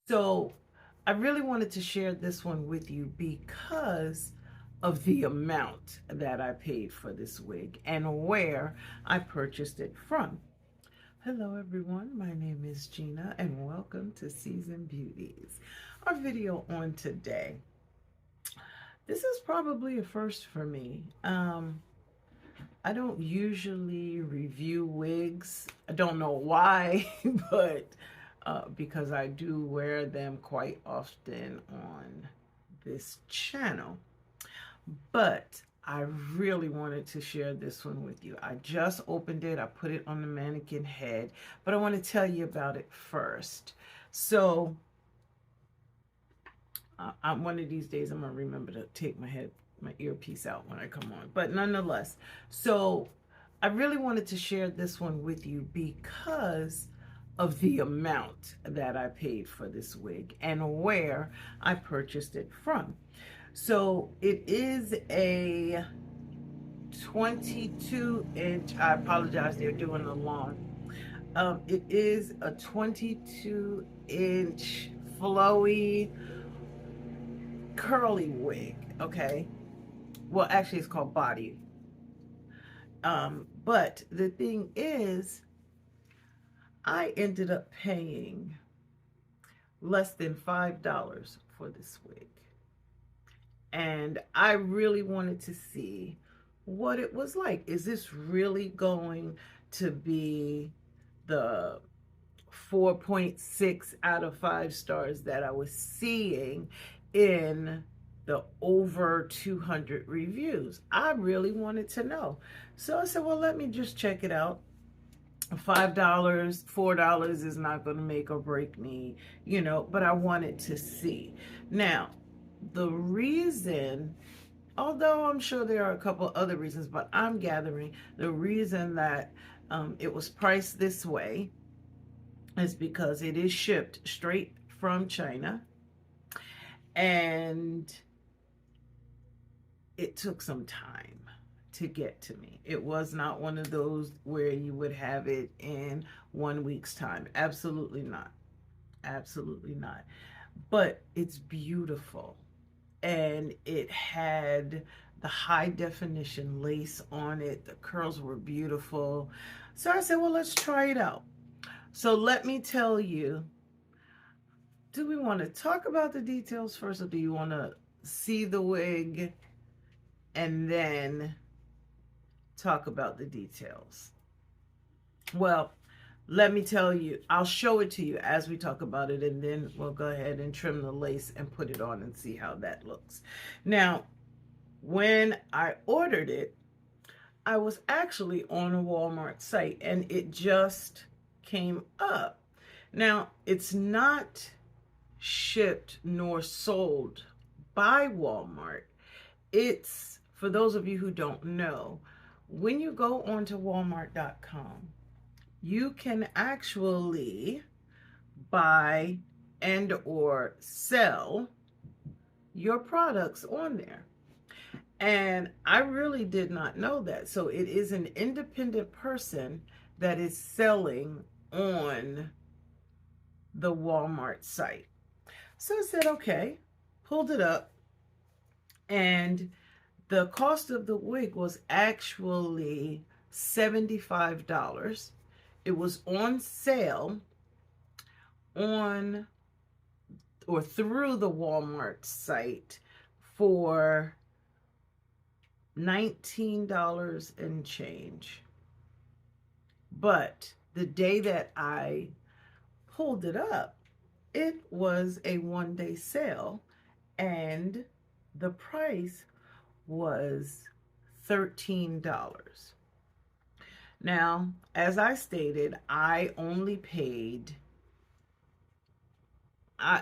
So I really wanted to share this one with you because of the amount that I paid for this wig and where I purchased it from. Hello everyone, my name is Gina and welcome to Season Beauties. Our video on today. This is probably a first for me. I don't usually review wigs. I don't know why, but because I do wear them quite often on this channel. But I really wanted to share this one with you. I just opened it. I put it on the mannequin head, but I want to tell you about it first. So one of these days I'm going to remember to take my earpiece out when I come on. But nonetheless, so I really wanted to share this one with you because of the amount that I paid for this wig and where I purchased it from. So it is a 22-inch. I apologize, they're doing the lawn. It is a 22-inch flowy curly wig, okay? Well, actually it's called body. But the thing is, I ended up paying less than $5 for this wig. And I really wanted to see what it was like. Is this really going to be the 4.6 out of 5 stars that I was seeing in the over 200 reviews? I really wanted to know. So I said, well, let me just check it out. $5, $4 is not going to make or break me, but I wanted to see. Now, the reason, although I'm sure there are a couple other reasons, but I'm gathering the reason that it was priced this way is because it is shipped straight from China, and it took some time to get to me. It was not one of those where you would have it in 1 week's time. Absolutely not. Absolutely not. But it's beautiful. And it had the high definition lace on it. The curls were beautiful. So I said, well, let's try it out. So let me tell you, do we want to talk about the details first, or do you want to see the wig and then talk about the details? Well, let me tell you, I'll show it to you as we talk about it, and then we'll go ahead and trim the lace and put it on and see how that looks. Now, when I ordered it, I was actually on a Walmart site and it just came up. Now, it's not shipped nor sold by Walmart. It's, for those of you who don't know, when you go onto walmart.com, you can actually buy and or sell your products on there. And I really did not know that. So it is an independent person that is selling on the Walmart site. So I said, okay, pulled it up, and the cost of the wig was actually $75. It was on sale on or through the Walmart site for $19 and change. But the day that I pulled it up, it was a 1-day sale, and the price was $13. Now, as I stated, I only paid,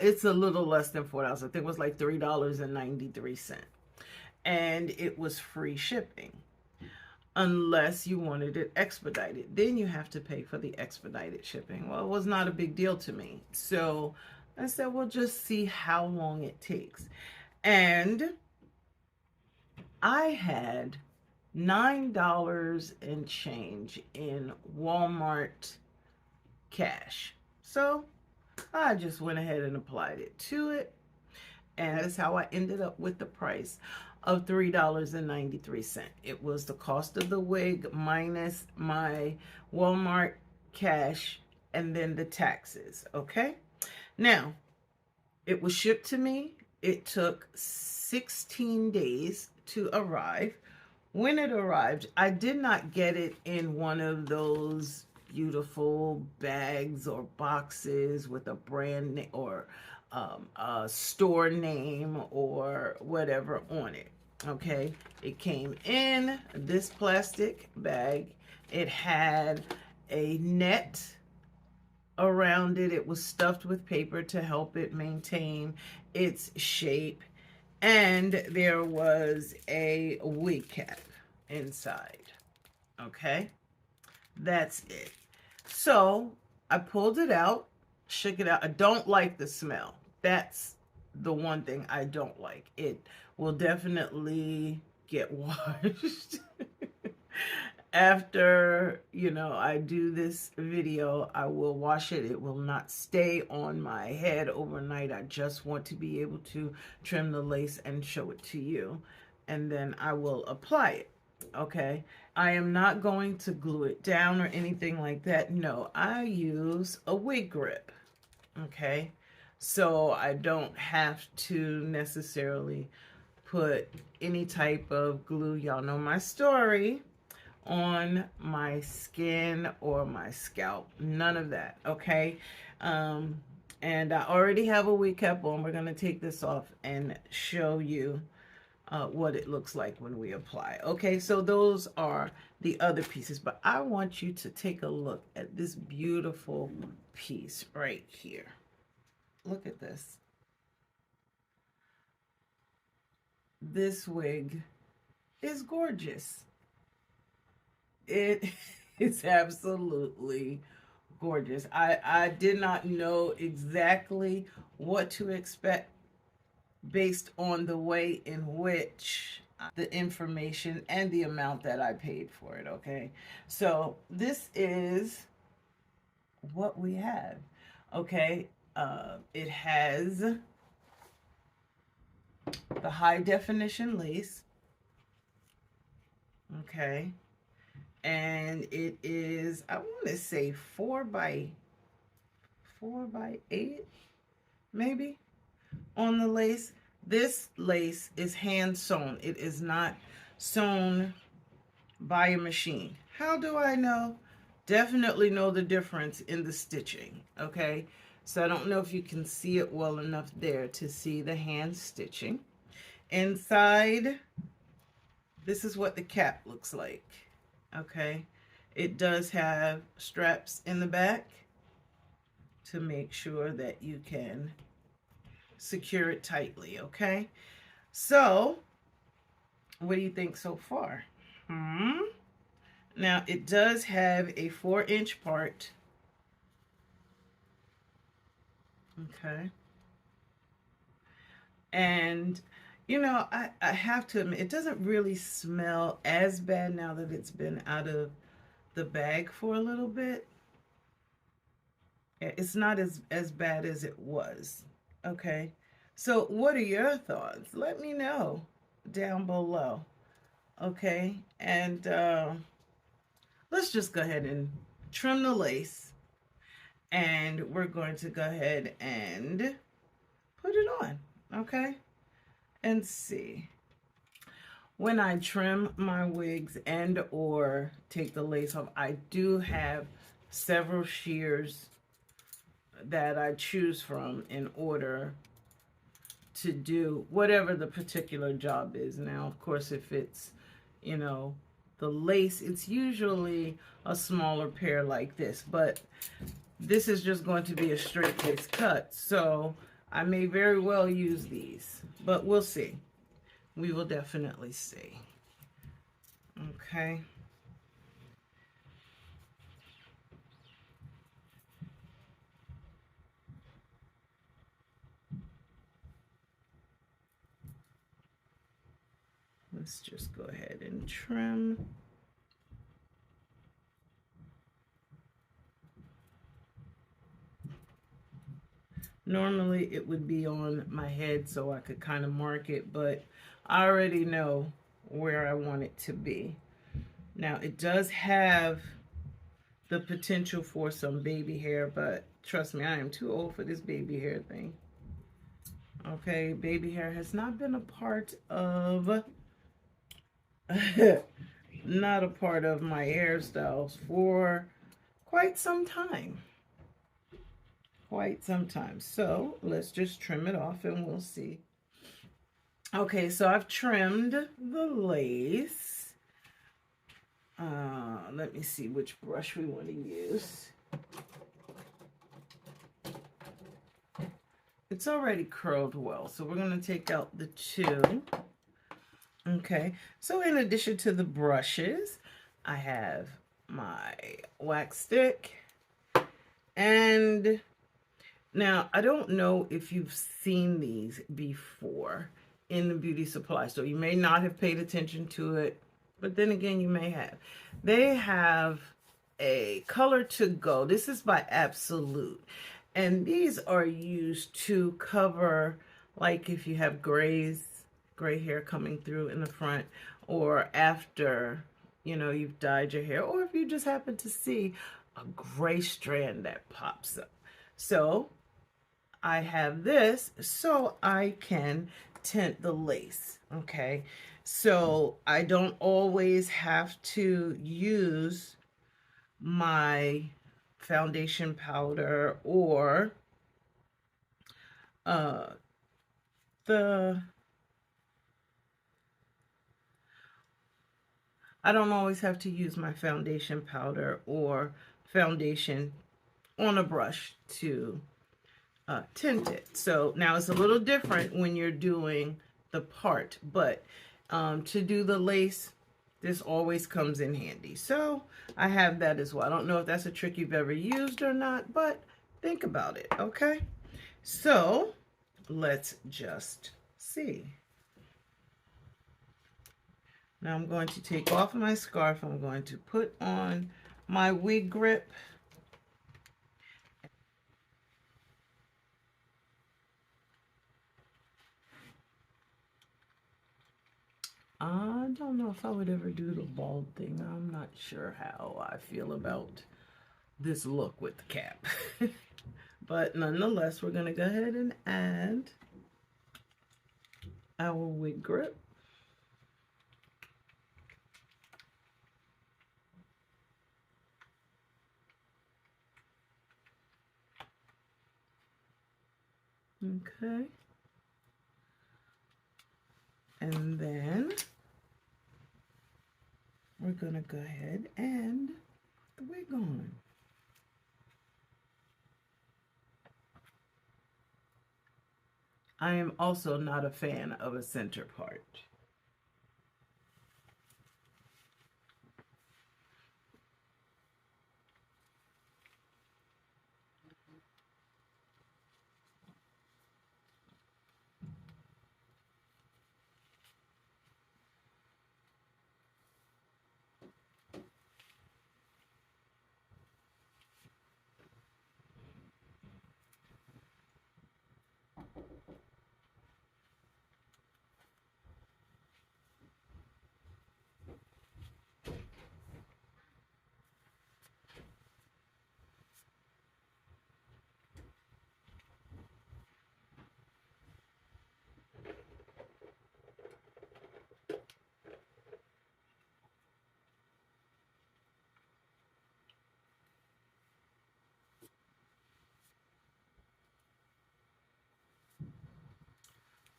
it's a little less than $4. I think it was like $3.93. And it was free shipping. Unless you wanted it expedited, then you have to pay for the expedited shipping. Well, it was not a big deal to me. So I said, we'll just see how long it takes. And I had $9 and change in Walmart cash. So I just went ahead and applied it to it. And that is how I ended up with the price of $3.93. It was the cost of the wig minus my Walmart cash and then the taxes. Okay. Now, it was shipped to me. It took 16 days to arrive. When it arrived, I did not get it in one of those beautiful bags or boxes with a brand name or a store name or whatever on it. Okay, it came in this plastic bag. It had a net around it. It was stuffed with paper to help it maintain its shape. And there was a wig cap inside. Okay, that's it. So I pulled it out, shook it out. I don't like the smell. That's the one thing I don't like. It will definitely get washed. After, I do this video, I will wash it. It will not stay on my head overnight. I just want to be able to trim the lace and show it to you. And then I will apply it. Okay. I am not going to glue it down or anything like that. No, I use a wig grip. Okay. So I don't have to necessarily put any type of glue. Y'all know my story. On my skin or my scalp. None of that. Okay. And I already have a wig cap on. We're going to take this off and show you what it looks like when we apply. Okay, so those are the other pieces, but I want you to take a look at this beautiful piece right here. Look at this. This wig is gorgeous. It is absolutely gorgeous. I did not know exactly what to expect based on the way in which the information and the amount that I paid for it. Okay, so this is what we have. Okay, it has the high definition lace. Okay, and it is, I want to say 4x8 maybe on the lace. This lace is hand sewn. It is not sewn by a machine. How do I know? Definitely know the difference in the stitching. Okay, so I don't know if you can see it well enough there to see the hand stitching. Inside, this is what the cap looks like. Okay, it does have straps in the back to make sure that you can secure it tightly. Okay, so what do you think so far? Now it does have a 4-inch part. Okay, and I have to admit, it doesn't really smell as bad now that it's been out of the bag for a little bit. It's not as bad as it was. Okay, so what are your thoughts? Let me know down below. Okay, and let's just go ahead and trim the lace, and we're going to go ahead and put it on. Okay, and see. When I trim my wigs and or take the lace off, I do have several shears that I choose from in order to do whatever the particular job is. Now, of course, if it's, the lace, it's usually a smaller pair like this, but this is just going to be a straight lace cut, so I may very well use these, but we'll see. We will definitely see. Okay. Let's just go ahead and trim. Normally it would be on my head so I could kind of mark it, but I already know where I want it to be. Now it does have the potential for some baby hair, but trust me, I am too old for this baby hair thing. Okay, baby hair has not been a part of not a part of my hairstyles for quite some time. Quite some time. So let's just trim it off and we'll see. Okay, so I've trimmed the lace. Let me see which brush we want to use. It's already curled well, so we're going to take out the two. Okay, so in addition to the brushes, I have my wax stick. And now, I don't know if you've seen these before in the beauty supply, so you may not have paid attention to it, but then again, you may have. They have a color to go. This is by Absolute, and these are used to cover, like if you have gray hair coming through in the front, or after, you know, you've dyed your hair, or if you just happen to see a gray strand that pops up. So I have this so I can tint the lace, okay? So I don't always have to use my foundation powder or I don't always have to use my foundation powder or foundation on a brush to tint it. So now it's a little different when you're doing the part, but to do the lace, this always comes in handy. So I have that as well. I don't know if that's a trick you've ever used or not, but think about it, okay? So let's just see. Now I'm going to take off my scarf. I'm going to put on my wig grip. I don't know if I would ever do the bald thing. I'm not sure how I feel about this look with the cap. But nonetheless, we're going to go ahead and add our wig grip. Okay. And then we're going to go ahead and put the wig on. I am also not a fan of a center part.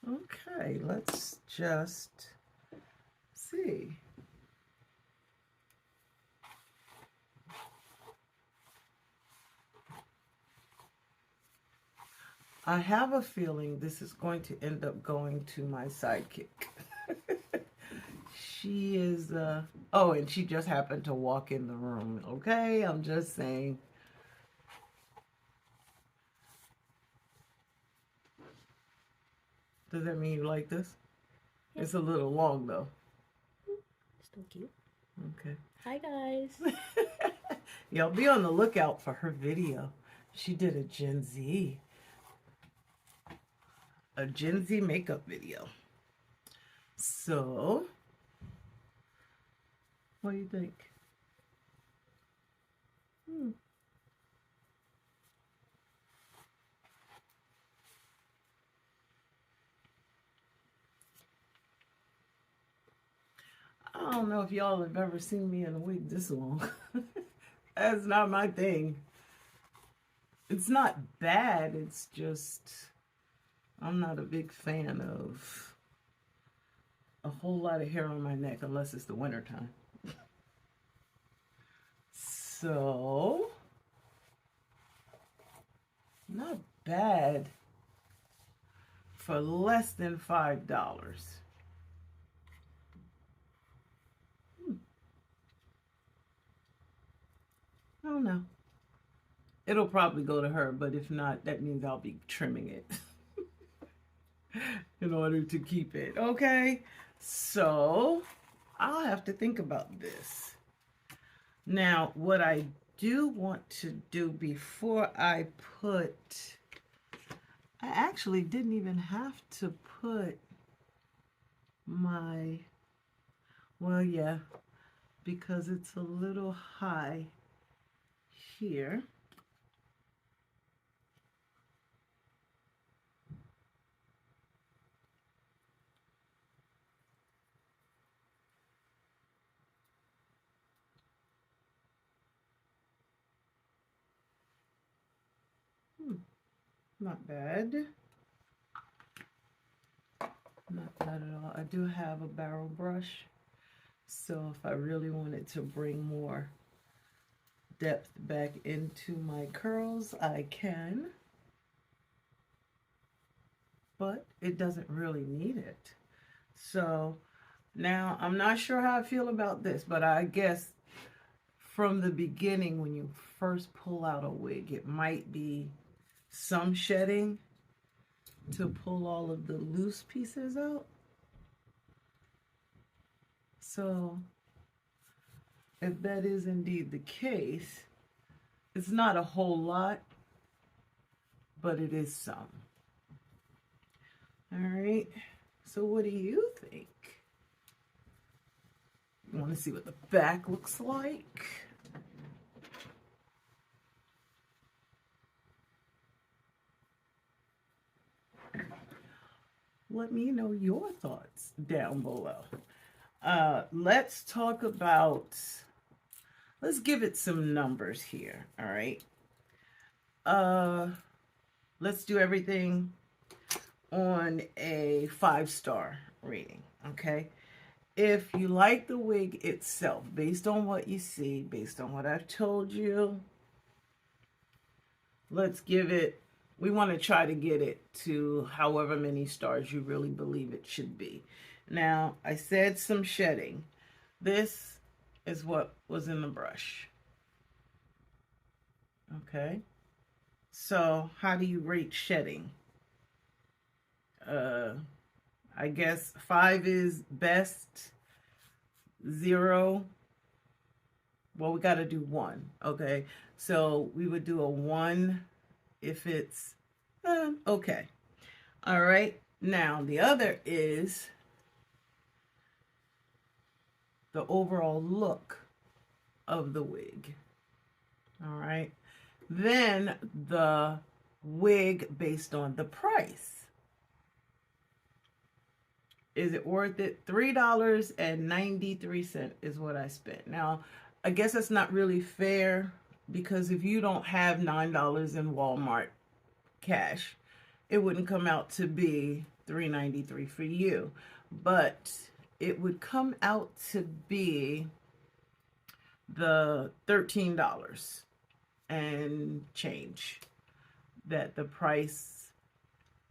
Okay, let's just see. I have a feeling this is going to end up going to my sidekick. She is, oh, and she just happened to walk in the room, okay? I'm just saying. Does that mean you like this? Yeah. It's a little long, though. Still cute. Okay. Hi, guys. Y'all be on the lookout for her video. She did a Gen Z. a Gen Z makeup video. So, what do you think? I don't know if y'all have ever seen me in a wig this long. That's not my thing. It's not bad, it's just I'm not a big fan of a whole lot of hair on my neck unless it's the winter time. So, not bad for less than $5. I don't know. It'll probably go to her, but if not, that means I'll be trimming it in order to keep it. Okay? So, I'll have to think about this. Now, what I do want to do before I actually didn't even have to put my, well, yeah, because it's a little high here. Not bad. Not bad at all. I do have a barrel brush, so if I really wanted to bring more depth back into my curls, I can. But it doesn't really need it. So now I'm not sure how I feel about this, but I guess from the beginning when you first pull out a wig, it might be some shedding to pull all of the loose pieces out. So if that is indeed the case, it's not a whole lot, but it is some. All right, so what do you think? You want to see what the back looks like? Let me know your thoughts down below. Let's talk about, let's give it some numbers here, all right? Let's do everything on a 5-star rating, okay? If you like the wig itself, based on what you see, based on what I've told you, let's give it, we want to try to get it to however many stars you really believe it should be. Now, I said some shedding. This is what was in the brush. Okay. So, how do you rate shedding? I guess 5 is best, 0. Well, we got to do 1. Okay. So, we would do a 1 if it's okay. All right. Now, the other is the overall look of the wig. All right. Then the wig based on the price. Is it worth it? $3.93 is what I spent. Now, I guess that's not really fair because if you don't have $9 in Walmart cash, it wouldn't come out to be $3.93 for you. But it would come out to be the $13 and change that the price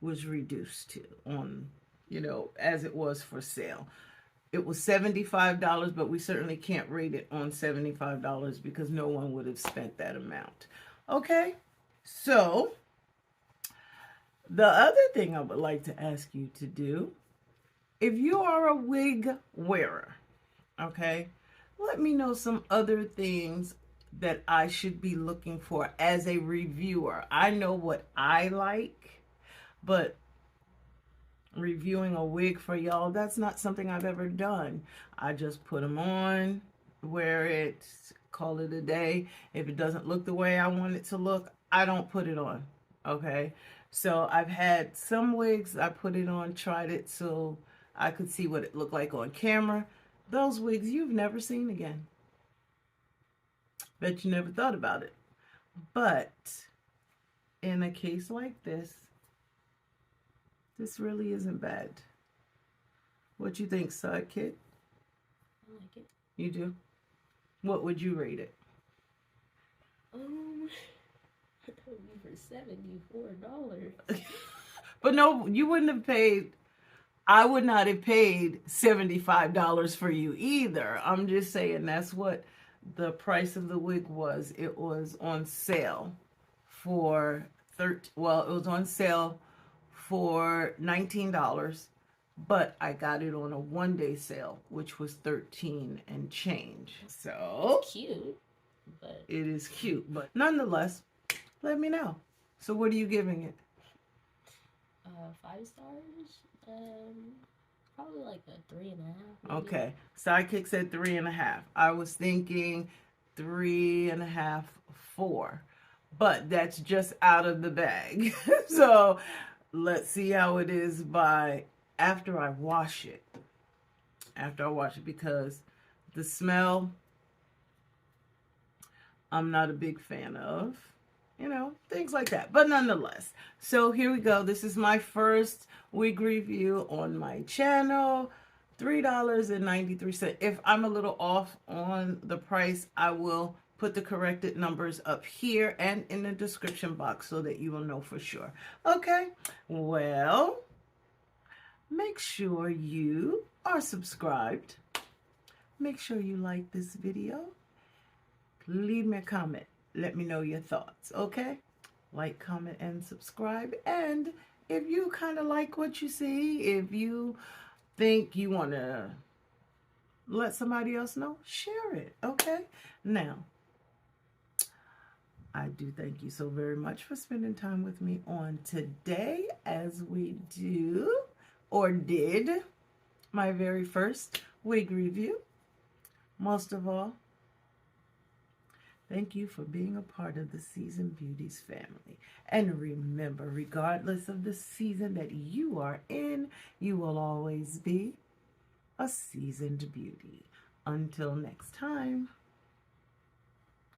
was reduced to on, you know, as it was for sale. It was $75, but we certainly can't rate it on $75 because no one would have spent that amount. Okay, so the other thing I would like to ask you to do, if you are a wig wearer, okay, let me know some other things that I should be looking for as a reviewer. I know what I like, but reviewing a wig for y'all. That's not something I've ever done. I just put them on, wear it, call it a day. If it doesn't look the way I want it to look, I don't put it on. Okay. So I've had some wigs, I put it on, tried it so I could see what it looked like on camera. Those wigs you've never seen again. Bet you never thought about it. But in a case like this really isn't bad. What you think, sidekick? I like it. You do? What would you rate it? For $74. But no, you wouldn't have paid. I would not have paid $75 for you either. I'm just saying that's what the price of the wig was. It was on sale for it was on sale for $19, but I got it on a 1-day sale, which was 13 and change. So Cute, but it is cute, but nonetheless, let me know. So what are you giving it? 5 stars. Probably like a 3.5. Maybe. Okay, sidekick said 3.5. I was thinking 3.5, 4, but that's just out of the bag. So let's see how it is by after I wash it. After I wash it, because the smell I'm not a big fan of, things like that. But nonetheless, so here we go. This is my first wig review on my channel. $3.93. If I'm a little off on the price, I will put the corrected numbers up here and in the description box so that you will know for sure. Okay, well, make sure you are subscribed. Make sure you like this video. Leave me a comment. Let me know your thoughts, okay? Like, comment, and subscribe. And if you kind of like what you see, if you think you want to let somebody else know, share it, okay? Now, I do thank you so very much for spending time with me on today as we do, or did, my very first wig review. Most of all, thank you for being a part of the Seasoned Beauties family. And remember, regardless of the season that you are in, you will always be a seasoned beauty. Until next time.